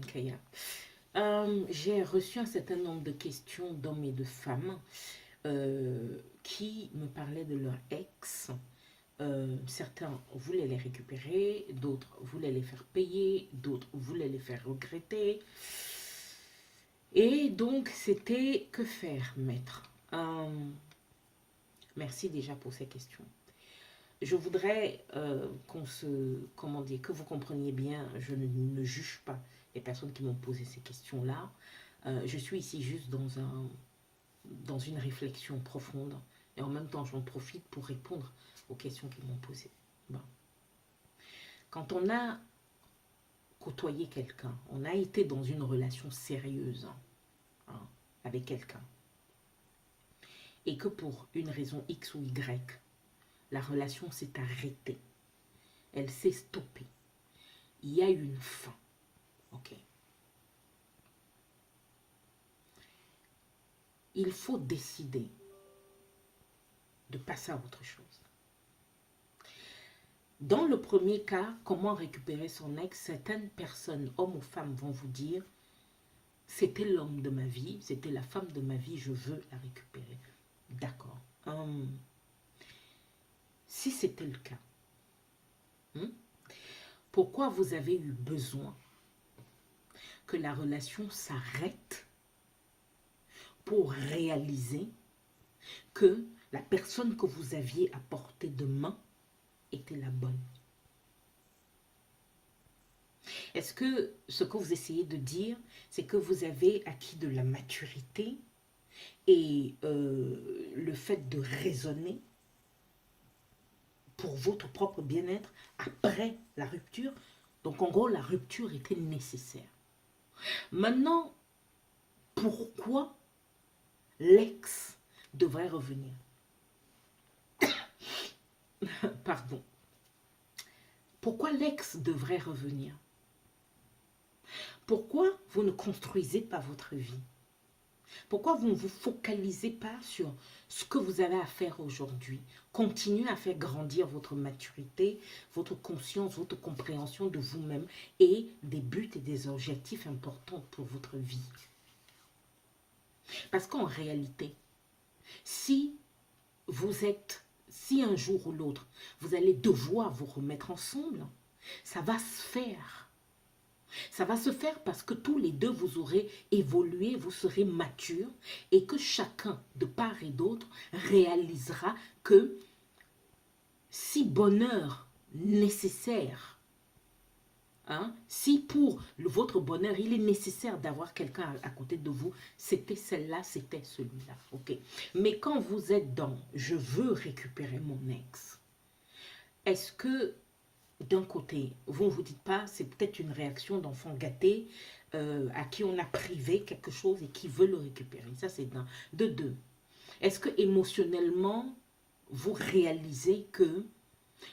Kaya. J'ai reçu un certain nombre de questions d'hommes et de femmes qui me parlaient de leur ex. Certains voulaient les récupérer, d'autres voulaient les faire payer, d'autres voulaient les faire regretter. Et donc, c'était que faire, maître? Merci déjà pour ces questions. Je voudrais comment dire, que vous compreniez bien, je ne juge pas les personnes qui m'ont posé ces questions-là. Je suis ici juste dans une réflexion profonde et en même temps, j'en profite pour répondre aux questions qu'ils m'ont posées. Bon. Quand on a côtoyé quelqu'un, on a été dans une relation sérieuse avec quelqu'un et que pour une raison X ou Y, la relation s'est arrêtée, elle s'est stoppée, il y a eu une fin, ok? Il faut décider de passer à autre chose. Dans le premier cas, comment récupérer son ex, certaines personnes, hommes ou femmes, vont vous dire c'était l'homme de ma vie, c'était la femme de ma vie, je veux la récupérer. D'accord. Si c'était le cas, pourquoi vous avez eu besoin que la relation s'arrête pour réaliser que la personne que vous aviez à portée de main était la bonne? Est-ce que ce que vous essayez de dire, c'est que vous avez acquis de la maturité et le fait de raisonner pour votre propre bien-être après la rupture? Donc en gros, la rupture était nécessaire. Maintenant, pourquoi l'ex devrait revenir? Pardon. Pourquoi l'ex devrait revenir? Pourquoi vous ne construisez pas votre vie? Pourquoi vous ne vous focalisez pas sur ce que vous avez à faire aujourd'hui? Continuez à faire grandir votre maturité, votre conscience, votre compréhension de vous-même et des buts et des objectifs importants pour votre vie. Parce qu'en réalité, si un jour ou l'autre, vous allez devoir vous remettre ensemble, ça va se faire. Ça va se faire parce que tous les deux, vous aurez évolué, vous serez matures et que chacun, de part et d'autre, réalisera que si bonheur nécessaire, si pour votre bonheur, il est nécessaire d'avoir quelqu'un à côté de vous, c'était celle-là, c'était celui-là. Okay? Mais quand vous êtes dans « je veux récupérer mon ex », est-ce que d'un côté, vous ne vous dites pas, c'est peut-être une réaction d'enfant gâté à qui on a privé quelque chose et qui veut le récupérer? Ça, c'est d'un. De deux, est-ce que émotionnellement, vous réalisez que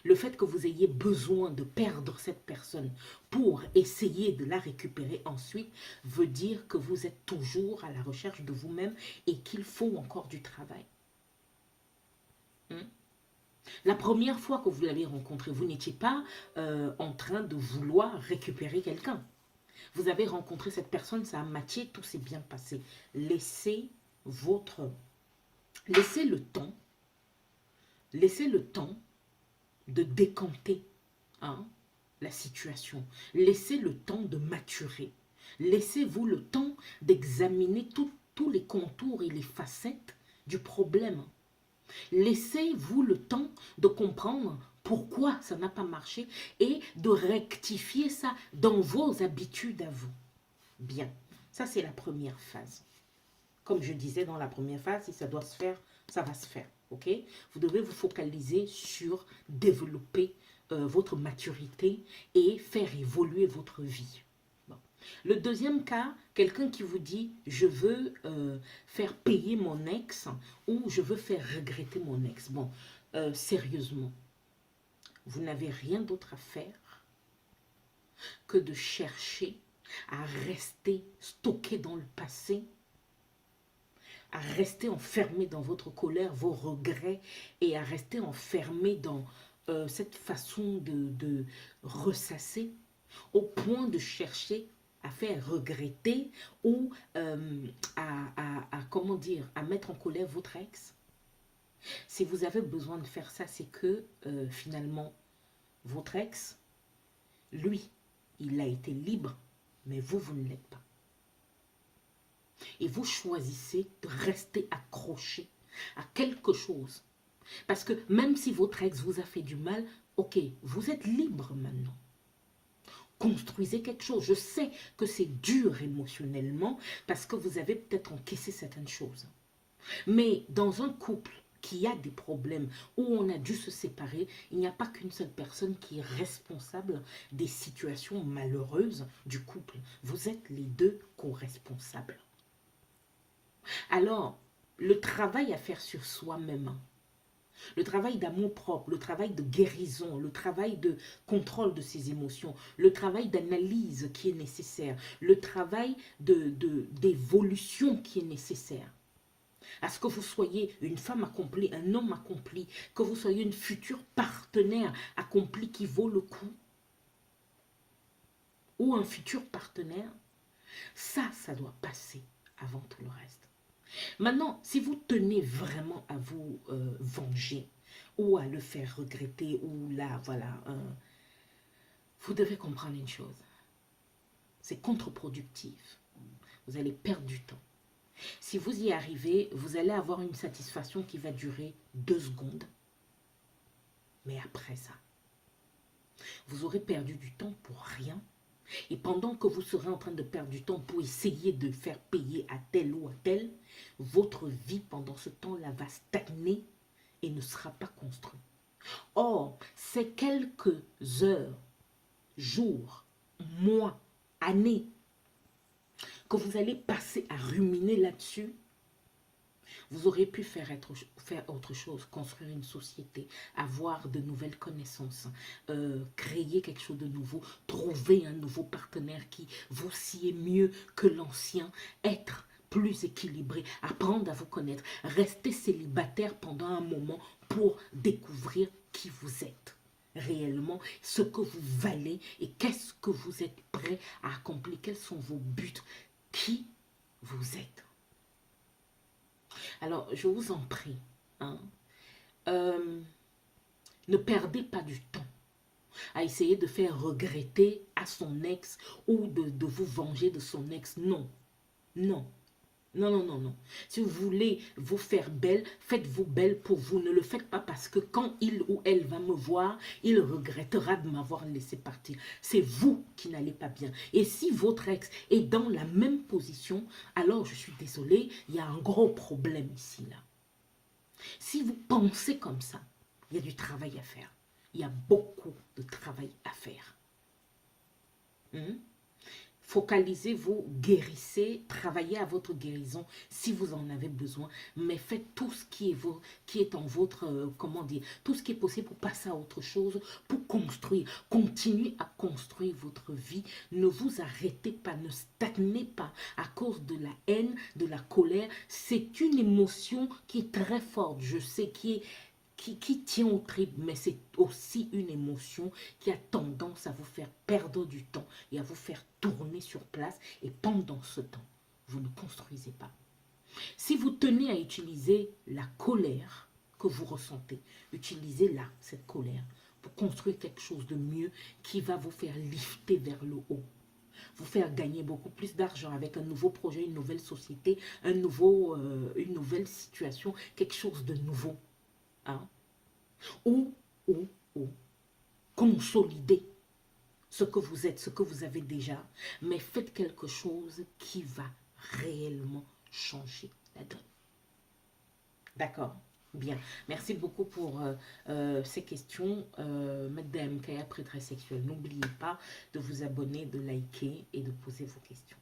le fait que vous ayez besoin de perdre cette personne pour essayer de la récupérer ensuite veut dire que vous êtes toujours à la recherche de vous-même et qu'il faut encore du travail? La première fois que vous l'avez rencontré, vous n'étiez pas en train de vouloir récupérer quelqu'un. Vous avez rencontré cette personne, ça a matché, tout s'est bien passé. Laissez le temps de décanter la situation. Laissez le temps de maturer. Laissez-vous le temps d'examiner tous les contours et les facettes du problème. Laissez-vous le temps de comprendre pourquoi ça n'a pas marché et de rectifier ça dans vos habitudes à vous. Bien, ça c'est la première phase. Comme je disais dans la première phase, si ça doit se faire, ça va se faire. Ok? Vous devez vous focaliser sur développer votre maturité et faire évoluer votre vie. Bon. Le deuxième cas, quelqu'un qui vous dit « je veux faire payer mon ex » ou « je veux faire regretter mon ex ». Bon, sérieusement, vous n'avez rien d'autre à faire que de chercher à rester stocké dans le passé, à rester enfermé dans votre colère, vos regrets et à rester enfermé dans cette façon de ressasser au point de chercher à faire regretter ou comment dire, à mettre en colère votre ex. Si vous avez besoin de faire ça, c'est que finalement, votre ex, lui, il a été libre, mais vous, vous ne l'êtes pas. Et vous choisissez de rester accroché à quelque chose. Parce que même si votre ex vous a fait du mal, ok, vous êtes libre maintenant. Construisez quelque chose. Je sais que c'est dur émotionnellement parce que vous avez peut-être encaissé certaines choses. Mais dans un couple qui a des problèmes, où on a dû se séparer, il n'y a pas qu'une seule personne qui est responsable des situations malheureuses du couple. Vous êtes les deux co-responsables. Alors, le travail à faire sur soi-même, le travail d'amour propre, le travail de guérison, le travail de contrôle de ses émotions, le travail d'analyse qui est nécessaire, le travail d'évolution qui est nécessaire. À ce que vous soyez une femme accomplie, un homme accompli, que vous soyez une future partenaire accomplie qui vaut le coup, ou un futur partenaire, ça doit passer avant tout le reste. Maintenant, si vous tenez vraiment à vous venger ou à le faire regretter ou là, voilà, vous devez comprendre une chose. C'est contre-productif. Vous allez perdre du temps. Si vous y arrivez, vous allez avoir une satisfaction qui va durer 2 secondes. Mais après ça, vous aurez perdu du temps pour rien. Et pendant que vous serez en train de perdre du temps pour essayer de faire payer à tel ou à tel, votre vie pendant ce temps-là va stagner et ne sera pas construite. Or, ces quelques heures, jours, mois, années que vous allez passer à ruminer là-dessus, vous aurez pu faire autre chose, construire une société, avoir de nouvelles connaissances, créer quelque chose de nouveau, trouver un nouveau partenaire qui vous sied mieux que l'ancien, être plus équilibré, apprendre à vous connaître, rester célibataire pendant un moment pour découvrir qui vous êtes réellement, ce que vous valez et qu'est-ce que vous êtes prêt à accomplir, quels sont vos buts, qui vous êtes. Alors, je vous en prie, hein, ne perdez pas du temps à essayer de faire regretter à son ex ou de vous venger de son ex. Non, non, non, non, non, non. Si vous voulez vous faire belle, faites-vous belle pour vous. Ne le faites pas parce que quand il ou elle va me voir, il regrettera de m'avoir laissé partir. C'est vous qui n'allez pas bien. Et si votre ex est dans la même position, alors je suis désolée, il y a un gros problème ici, là. Si vous pensez comme ça, il y a du travail à faire. Il y a beaucoup de travail à faire. Focalisez-vous, guérissez, travaillez à votre guérison si vous en avez besoin, mais faites tout ce qui est en votre, comment dire, tout ce qui est possible pour passer à autre chose, pour construire. Continuez à construire votre vie. Ne vous arrêtez pas, ne stagnez pas à cause de la haine, de la colère. C'est une émotion qui est très forte, je sais, qui tient au tripes, mais c'est aussi une émotion qui a tendance à vous faire perdre du temps et à vous faire tourner sur place. Et pendant ce temps, vous ne construisez pas. Si vous tenez à utiliser la colère que vous ressentez, utilisez-la, cette colère, pour construire quelque chose de mieux qui va vous faire lifter vers le haut. Vous faire gagner beaucoup plus d'argent avec un nouveau projet, une nouvelle société, une nouvelle situation, quelque chose de nouveau. Hein? Ou consolider ce que vous êtes, ce que vous avez déjà, mais faites quelque chose qui va réellement changer la donne. D'accord? Bien. Merci beaucoup pour ces questions. Madame Kaya, prêtresse sexuelle, n'oubliez pas de vous abonner, de liker et de poser vos questions.